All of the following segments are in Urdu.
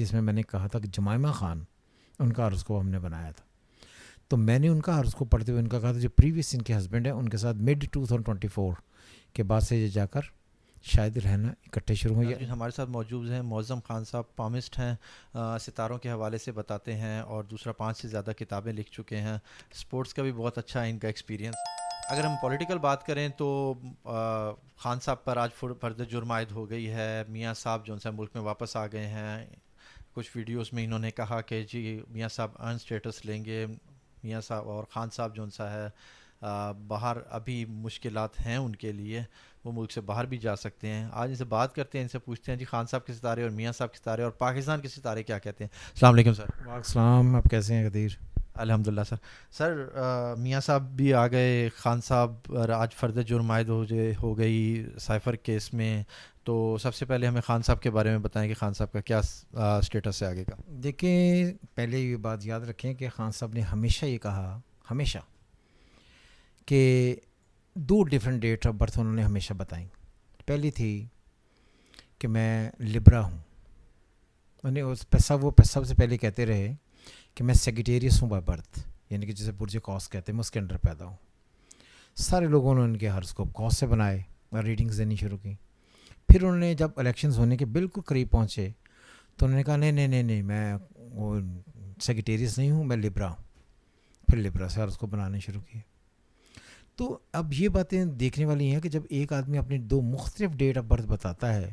جس میں نے کہا تھا کہ جمائمہ خان ان کا ہاروسکوپ ہم نے بنایا تھا. تو میں نے ان کا ہاروسکوپ پڑھتے ہوئے ان کا کہا تھا جو پریویس ان کے ہسبینڈ ہیں ان کے ساتھ مڈ 2024 کے بعد سے یہ جا کر شاید رہنا اکٹھے شروع ہو. ناظرین ہمارے ساتھ موجود ہیں معظم خان صاحب، پامسٹ ہیں، ستاروں کے حوالے سے بتاتے ہیں اور دوسرا 5 سے زیادہ کتابیں لکھ چکے ہیں. سپورٹس کا بھی بہت اچھا ہے ان کا ایکسپیرینس. اگر ہم پولیٹیکل بات کریں تو خان صاحب پر آج فرد جرم عائد ہو گئی ہے. میاں صاحب جو ہے ملک میں واپس آ گئے ہیں. کچھ ویڈیوز میں انہوں نے کہا کہ جی میاں صاحب ارن اسٹیٹس لیں گے. میاں صاحب اور خان صاحب جو سا ہے باہر ابھی مشکلات ہیں ان کے لیے، وہ ملک سے باہر بھی جا سکتے ہیں. آج ان سے بات کرتے ہیں، ان سے پوچھتے ہیں جی خان صاحب کے ستارے اور میاں صاحب کے ستارے اور پاکستان کے ستارے کیا کہتے ہیں. السلام علیکم سر. وعلیکم السلام. آپ کیسے ہیں قدیر؟ الحمدللہ سر. سر میاں صاحب بھی آ گئے، خان صاحب آج فرد جرم عائد ہو گئی سائفر کیس میں. تو سب سے پہلے ہمیں خان صاحب کے بارے میں بتائیں کہ خان صاحب کا کیا اسٹیٹس ہے آگے کا. دیکھیں پہلے یہ بات یاد رکھیں کہ خان صاحب نے ہمیشہ یہ کہا، ہمیشہ، کہ 2 ڈیفرنٹ ڈیٹ آف برتھ انہوں نے ہمیشہ بتائیں. پہلی تھی کہ میں لبرا ہوں، وہ سب سے پہلے کہتے رہے کہ میں سیگیٹیریس ہوں بائی برتھ، یعنی کہ جسے برج قوس کہتے ہیں، میں اس کے انڈر پیدا ہوں. سارے لوگوں نے ان کے ہاروسکوپ قوس سے بنائے اور ریڈنگز دینی شروع کی. پھر انہوں نے جب الیکشنز ہونے کے بالکل قریب پہنچے تو انہوں نے کہا نہیں میں وہ سیگیٹیریس نہیں ہوں، میں لبرا ہوں. پھر لبرا سے ہاروسکوپ بنانے شروع کیے. تو اب یہ باتیں دیکھنے والی ہیں کہ جب ایک آدمی اپنی 2 مختلف ڈیٹ آف برتھ بتاتا ہے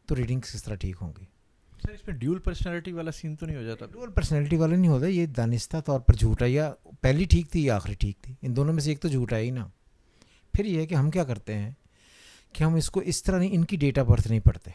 تو ریڈنگ کس طرح ٹھیک ہوں گی. سر اس میں ڈیول پرسنالٹی والا سین تو نہیں ہو جاتا؟ ڈول پرسنالٹی والا نہیں ہوتا، یہ دانستہ طور پر جھوٹا، یا پہلی ٹھیک تھی یا آخری ٹھیک تھی، ان دونوں میں سے ایک تو جھوٹا ہی نا. پھر یہ ہے کہ ہم کیا کرتے ہیں کہ ہم اس کو اس طرح نہیں، ان کی ڈیٹ آف برتھ نہیں پڑھتے،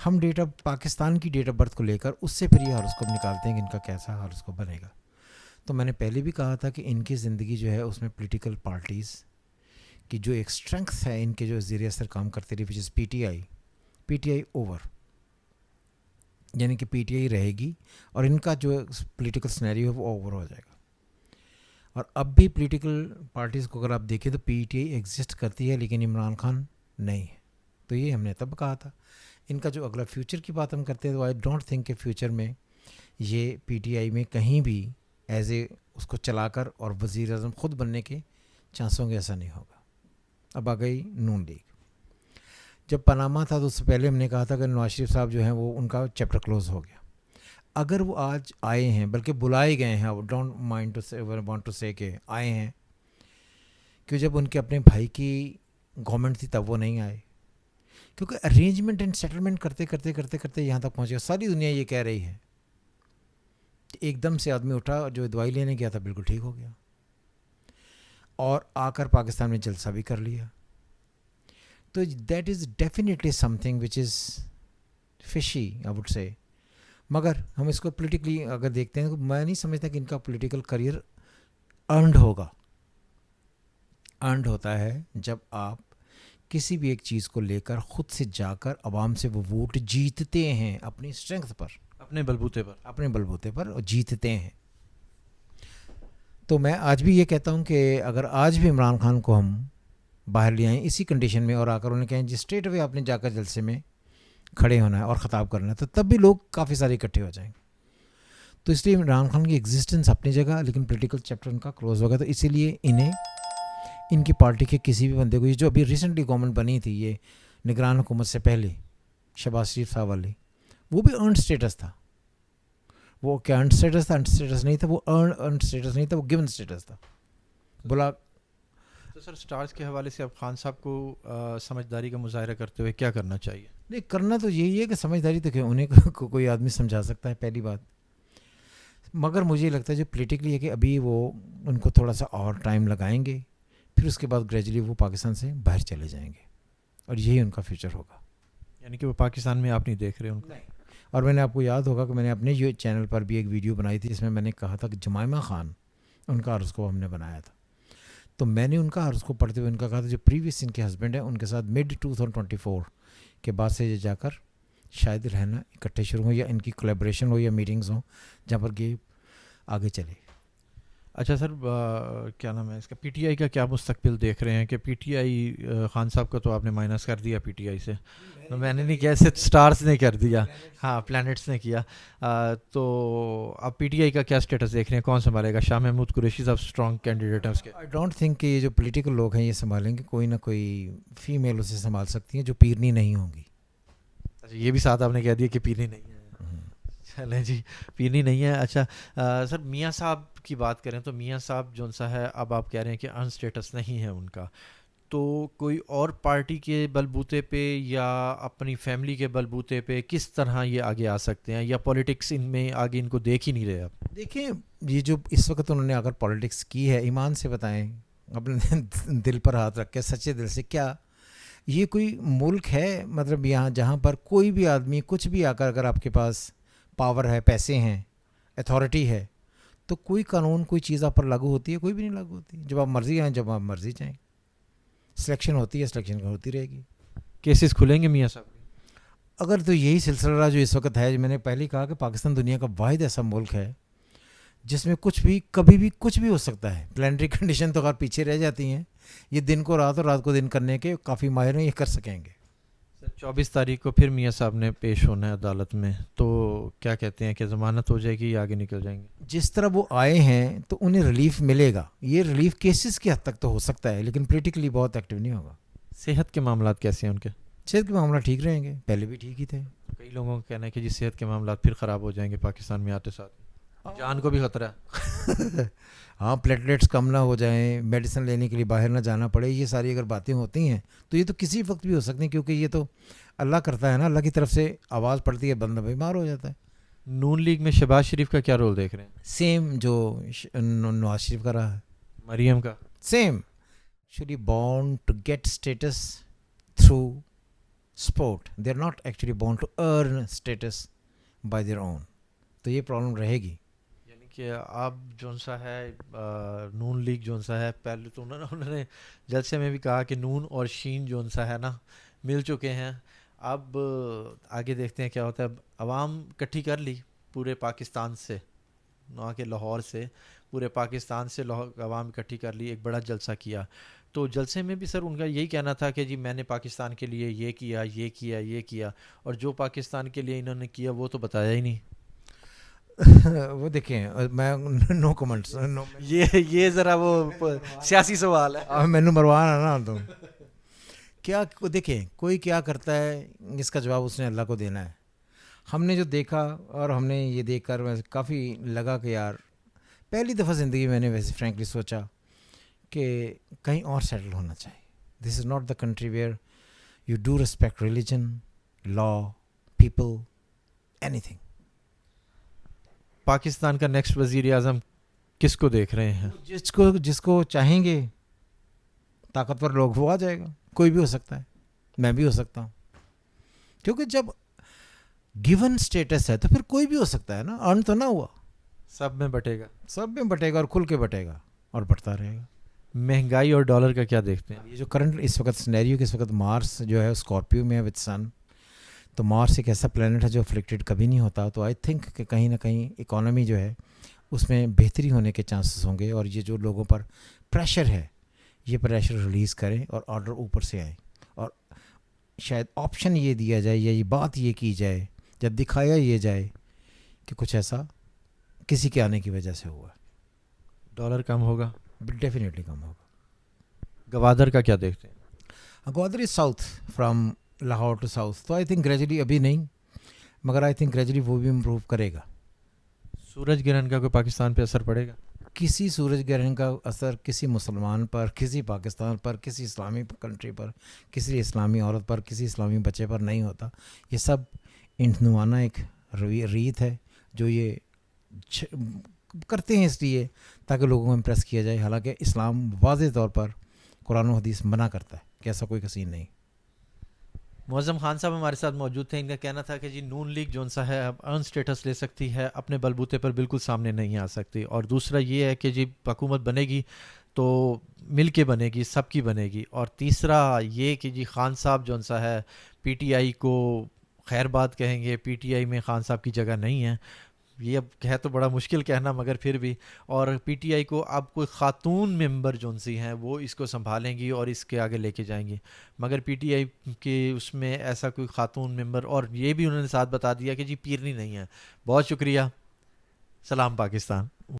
ہم پاکستان کی ڈیٹ آف برتھ کو لے کر اس سے پھر یہ ہاروسکوپ نکالتے ہیں کہ ان کا کیسا ہاروسکوپ بنے گا. تو میں نے پہلے بھی کہا تھا کہ ان کی زندگی جو ہے اس میں پولیٹیکل پارٹیز کی جو ایک اسٹرنگتھ ہے، ان کے جو زیر اثر کام کرتے رہی، وچ از پی ٹی آئی اوور، یعنی کہ پی ٹی آئی رہے گی اور ان کا جو پولیٹیکل سنیریو ہے وہ اوور ہو جائے گا. اور اب بھی پولیٹیکل پارٹیز کو اگر آپ دیکھیں تو پی ٹی آئی ایگزسٹ کرتی ہے لیکن عمران خان نہیں ہے. تو یہ ہم نے تب کہا تھا. ان کا جو اگلا فیوچر کی بات ہم کرتے ہیں تو آئی ڈونٹ تھنک کہ فیوچر میں یہ پی ٹی آئی میں کہیں بھی ایز اے اس کو چلا کر اور وزیر اعظم خود بننے کے چانس ہوں گے، ایسا نہیں ہوگا. اب آ گئی نون لیگ. جب پاناما تھا تو اس سے پہلے ہم نے کہا تھا کہ نواز شریف صاحب جو ہیں وہ ان کا چیپٹر کلوز ہو گیا. اگر وہ آج آئے ہیں، بلکہ بلائے گئے ہیں، ڈونٹ مائنڈ وانٹ ٹو سے کہ آئے ہیں، کہ جب ان کے اپنے بھائی کی گورنمنٹ تھی تب وہ نہیں آئے، کیونکہ ارینجمنٹ اینڈ سیٹلمنٹ کرتے کرتے کرتے کرتے یہاں تک پہنچے. ساری دنیا یہ کہہ رہی ہے. ایک دم سے آدمی اٹھا جو دوائی لینے گیا تھا بالکل ٹھیک ہو گیا اور آ کر پاکستان میں جلسہ بھی کر لیا. تو that is definitely something which is fishy I would say. مگر ہم اس کو پولیٹیکلی اگر دیکھتے ہیں تو میں نہیں سمجھتا کہ ان کا پولیٹیکل کریئر ارنڈ ہوگا. ارنڈ ہوتا ہے جب آپ کسی بھی ایک چیز کو لے کر خود سے جا کر عوام سے وہ ووٹ جیتتے ہیں اپنی اسٹرینگتھ پر، اپنے بلبوتے پر اور جیتتے ہیں. تو میں آج بھی یہ کہتا ہوں کہ اگر آج بھی عمران خان کو ہم باہر لے آئیں اسی کنڈیشن میں اور آ کر انہیں کہیں جی اسٹریٹ اوے آپ نے جا کر جلسے میں کھڑے ہونا ہے اور خطاب کرنا ہے، تو تب بھی لوگ کافی سارے اکٹھے ہو جائیں گے. تو اس لیے عمران خان کی ایگزسٹنس اپنی جگہ، لیکن پولیٹیکل چیپٹر ان کا کلوز ہوگا. تو اسی لیے انہیں ان کی پارٹی کے کسی بھی بندے کو، یہ جو ابھی ریسنٹلی گورنمنٹ بنی تھی یہ نگران حکومت سے پہلے شہباز شریف صاحب والی، وہ بھی ارنڈ اسٹیٹس تھا. وہ کیا ارنڈ اسٹیٹس تھا؟ ارنڈ اسٹیٹس نہیں تھا، وہ ارنڈ اسٹیٹس نہیں تھا، وہ گیون اسٹیٹس تھا. بلا تو سر سٹارز کے حوالے سے اب خان صاحب کو سمجھداری کا مظاہرہ کرتے ہوئے کیا کرنا چاہیے؟ نہیں کرنا تو یہی ہے کہ سمجھداری تو کہ انہیں کوئی آدمی سمجھا سکتا ہے، پہلی بات. مگر مجھے لگتا ہے جو پولیٹیکلی ہے کہ ابھی وہ ان کو تھوڑا سا اور ٹائم لگائیں گے، پھر اس کے بعد گریجولی وہ پاکستان سے باہر چلے جائیں گے اور یہی ان کا فیوچر ہوگا. یعنی کہ وہ پاکستان میں آپ نہیں دیکھ رہے ان کو؟ اور میں نے آپ کو یاد ہوگا کہ میں نے اپنے یہ چینل پر بھی ایک ویڈیو بنائی تھی جس میں نے کہا تھا کہ جمائمہ خان ان کا ہاروسکوپ ہم نے بنایا تھا. تو میں نے ان کا ہاروسکوپ پڑھتے ہوئے ان کا کہا تھا جو پریویس ان کے ہسبینڈ ہیں ان کے ساتھ مڈ 2024 کے بعد سے یہ جا کر شاید رہنا اکٹھے شروع ہو، یا ان کی کولیبریشن ہو یا میٹنگز ہوں جہاں پر کہ آگے چلے. اچھا سر، کیا نام ہے اس کا، پی ٹی آئی کا کیا مستقبل دیکھ رہے ہیں؟ کہ پی ٹی آئی خان صاحب کو تو آپ نے مائنس کر دیا پی ٹی آئی سے، میں نے نہیں کیا، اسے اسٹارز نے کر دیا، ہاں پلانٹس نے کیا. تو اب پی ٹی آئی کا کیا اسٹیٹس دیکھ رہے ہیں؟ کون سنبھالے گا؟ شاہ محمود قریشی صاحب اسٹرانگ کینڈیڈیٹ ہیں اس کے. آئی ڈونٹ تھنک کہ یہ جو پولیٹیکل لوگ ہیں یہ سنبھالیں گے، کوئی نہ کوئی فیمیل اسے سنبھال سکتی ہیں جو پیرنی نہیں ہوں گی. اچھا یہ بھی ساتھ آپ نے کہہ دیا کہ پیرنی نہیں ہے. چلیں جی، پیرنی نہیں ہے. اچھا سر، میاں صاحب کی بات کریں تو میاں صاحب جو سا ہے، اب آپ کہہ رہے ہیں کہ ان اسٹیٹس نہیں ہے ان کا، تو کوئی اور پارٹی کے بلبوتے پہ یا اپنی فیملی کے بلبوتے پہ کس طرح یہ آگے آ سکتے ہیں، یا پولیٹکس ان میں آگے ان کو دیکھ ہی نہیں رہے آپ؟ دیکھیں، یہ جو اس وقت انہوں نے اگر پالیٹکس کی ہے، ایمان سے بتائیں، اپنے دل پر ہاتھ رکھ کے سچے دل سے، کیا یہ کوئی ملک ہے مطلب یہاں جہاں پر کوئی بھی آدمی کچھ بھی آ کر، اگر آپ کے پاس پاور ہے، پیسے ہیں، اتھارٹی ہے، تو کوئی قانون کوئی چیز آپ پر لاگو ہوتی ہے؟ کوئی بھی نہیں لاگو ہوتی. جب آپ مرضی آئیں، جب آپ مرضی جائیں، سلیکشن ہوتی ہے، سلیکشن ہوتی رہے گی. کیسز کھلیں گے میاں صاحب کے؟ اگر تو یہی سلسلہ رہا جو اس وقت ہے، میں نے پہلے ہی کہا کہ پاکستان دنیا کا واحد ایسا ملک ہے جس میں کچھ بھی کبھی بھی کچھ بھی ہو سکتا ہے. پلانٹری کنڈیشن تو اگر پیچھے رہ جاتی ہیں، یہ دن کو رات اور رات کو دن کرنے کے کافی ماہر ہیں، یہ کر سکیں گے. سر 24 تاریخ کو پھر میاں صاحب نے پیش ہونا ہے عدالت میں، تو کیا کہتے ہیں کہ ضمانت ہو جائے گی یا آگے نکل جائیں گے؟ جس طرح وہ آئے ہیں تو انہیں ریلیف ملے گا. یہ ریلیف کیسز کی حد تک تو ہو سکتا ہے، لیکن پولیٹیکلی بہت ایکٹیو نہیں ہوگا. صحت کے معاملات کیسے ہیں ان کے؟ صحت کے معاملہ ٹھیک رہیں گے، پہلے بھی ٹھیک ہی تھے. کئی لوگوں کا کہنا ہے کہ جی صحت کے معاملات پھر خراب ہو جائیں گے پاکستان میں آتے ساتھ، جان کو بھی خطرہ ہے. ہاں، پلیٹلیٹس کم نہ ہو جائیں، میڈیسن لینے کے لیے باہر نہ جانا پڑے، یہ ساری اگر باتیں ہوتی ہیں تو یہ تو کسی وقت بھی ہو سکتی ہیں، کیونکہ یہ تو اللہ کرتا ہے نا، اللہ کی طرف سے آواز پڑتی ہے، بندہ بیمار ہو جاتا ہے. نون لیگ میں شہباز شریف کا کیا رول دیکھ رہے ہیں؟ سیم جو نواز شریف کا رہا ہے، مریم کا؟ Same. Actually born to get status through sport. They are not actually born to earn status by their own. تو یہ پرابلم رہے گی. یعنی کہ اب جون سا ہے نون لیگ جون سا ہے، پہلے تو انہوں نے جلسے میں بھی کہا کہ نون اور شین جون سا ہے نا مل چکے ہیں. اب آگے دیکھتے ہیں کیا ہوتا ہے. اب عوام اکٹھی کر لی پورے پاکستان سے، وہاں کے لاہور سے، پورے پاکستان سے عوام اکٹھی کر لی، ایک بڑا جلسہ کیا. تو جلسے میں بھی سر ان کا یہی کہنا تھا کہ جی میں نے پاکستان کے لیے یہ کیا، یہ کیا، یہ کیا، اور جو پاکستان کے لیے انہوں نے کیا وہ تو بتایا ہی نہیں. وہ دیکھیں، میں نو کمنٹس. یہ ذرا وہ سیاسی سوال ہے. مینو مروان ہے نا. تو کیا دیکھیں، کوئی کیا کرتا ہے اس کا جواب اس نے اللہ کو دینا ہے. ہم نے جو دیکھا، اور ہم نے یہ دیکھ کر کافی لگا کہ یار پہلی دفعہ زندگی میں نے ویسے فرینکلی سوچا کہ کہیں اور سیٹل ہونا چاہیے. This is not the country where you do respect religion, law, people, anything. Pakistan کا نیکسٹ وزیر اعظم کس کو دیکھ رہے ہیں؟ جس کو چاہیں گے طاقتور لوگ، وہ آ جائے گا. کوئی بھی ہو سکتا ہے، میں بھی ہو سکتا ہوں، کیونکہ جب گیون اسٹیٹس ہے تو پھر کوئی بھی ہو سکتا ہے نا. ارن تو نہ ہوا، سب میں بٹے گا، سب میں بٹے گا، اور کھل کے بٹے گا اور بڑھتا رہے گا. مہنگائی اور ڈالر کا کیا دیکھتے ہیں؟ یہ جو کرنٹ اس وقت سنیریو کہ اس وقت مارس جو ہے اسکارپیو میں ہے وتھ سن، تو مارس ایک ایسا پلانٹ ہے جو افلیکٹڈ کبھی نہیں ہوتا. تو آئی تھنک کہ کہیں نہ کہیں اکانومی جو ہے اس میں بہتری ہونے کے چانسز ہوں گے، اور یہ جو لوگوں پر پریشر ہے یہ پریشر ریلیز کریں اور آرڈر اوپر سے آئے، اور شاید آپشن یہ دیا جائے یا یہ بات یہ کی جائے، جب دکھایا یہ جائے کہ کچھ ایسا کسی کے آنے کی وجہ سے ہوا. ڈالر کم ہوگا، ڈیفینیٹلی کم ہوگا. گوادر کا کیا دیکھتے ہیں؟ Gwadar is south, from Lahore to south. تو آئی تھنک گریجولی، ابھی نہیں مگر آئی تھنک گریجولی وہ بھی امپروو کرے گا. سورج گرہن کا کوئی پاکستان پہ اثر پڑے گا؟ کسی سورج گرہن کا اثر کسی مسلمان پر، کسی پاکستان پر، کسی اسلامی کنٹری پر، کسی اسلامی عورت پر، کسی اسلامی بچے پر نہیں ہوتا. یہ سب انہنوانہ ایک ریت ہے جو یہ کرتے ہیں اس لیے تاکہ لوگوں کو امپریس کیا جائے. حالانکہ اسلام واضح طور پر قرآن و حدیث منع کرتا ہے کہ ایسا کوئی کسی نہیں. معظم خان صاحب ہمارے ساتھ موجود تھے. ان کا کہنا تھا کہ جی نون لیگ جون سا ہے اب ارن اسٹیٹس لے سکتی ہے، اپنے بلبوتے پر بالکل سامنے نہیں آ سکتی. اور دوسرا یہ ہے کہ جی حکومت بنے گی تو مل کے بنے گی، سب کی بنے گی. اور تیسرا یہ کہ جی خان صاحب جون سا ہے پی ٹی آئی کو خیر بات کہیں گے، پی ٹی آئی میں خان صاحب کی جگہ نہیں ہے. یہ اب ہے تو بڑا مشکل کہنا مگر پھر بھی. اور پی ٹی آئی کو اب کوئی خاتون ممبر جون سی ہیں وہ اس کو سنبھالیں گی اور اس کے آگے لے کے جائیں گی. مگر پی ٹی آئی کے اس میں ایسا کوئی خاتون ممبر، اور یہ بھی انہوں نے ساتھ بتا دیا کہ جی پیرنی نہیں ہے. بہت شکریہ. سلام پاکستان.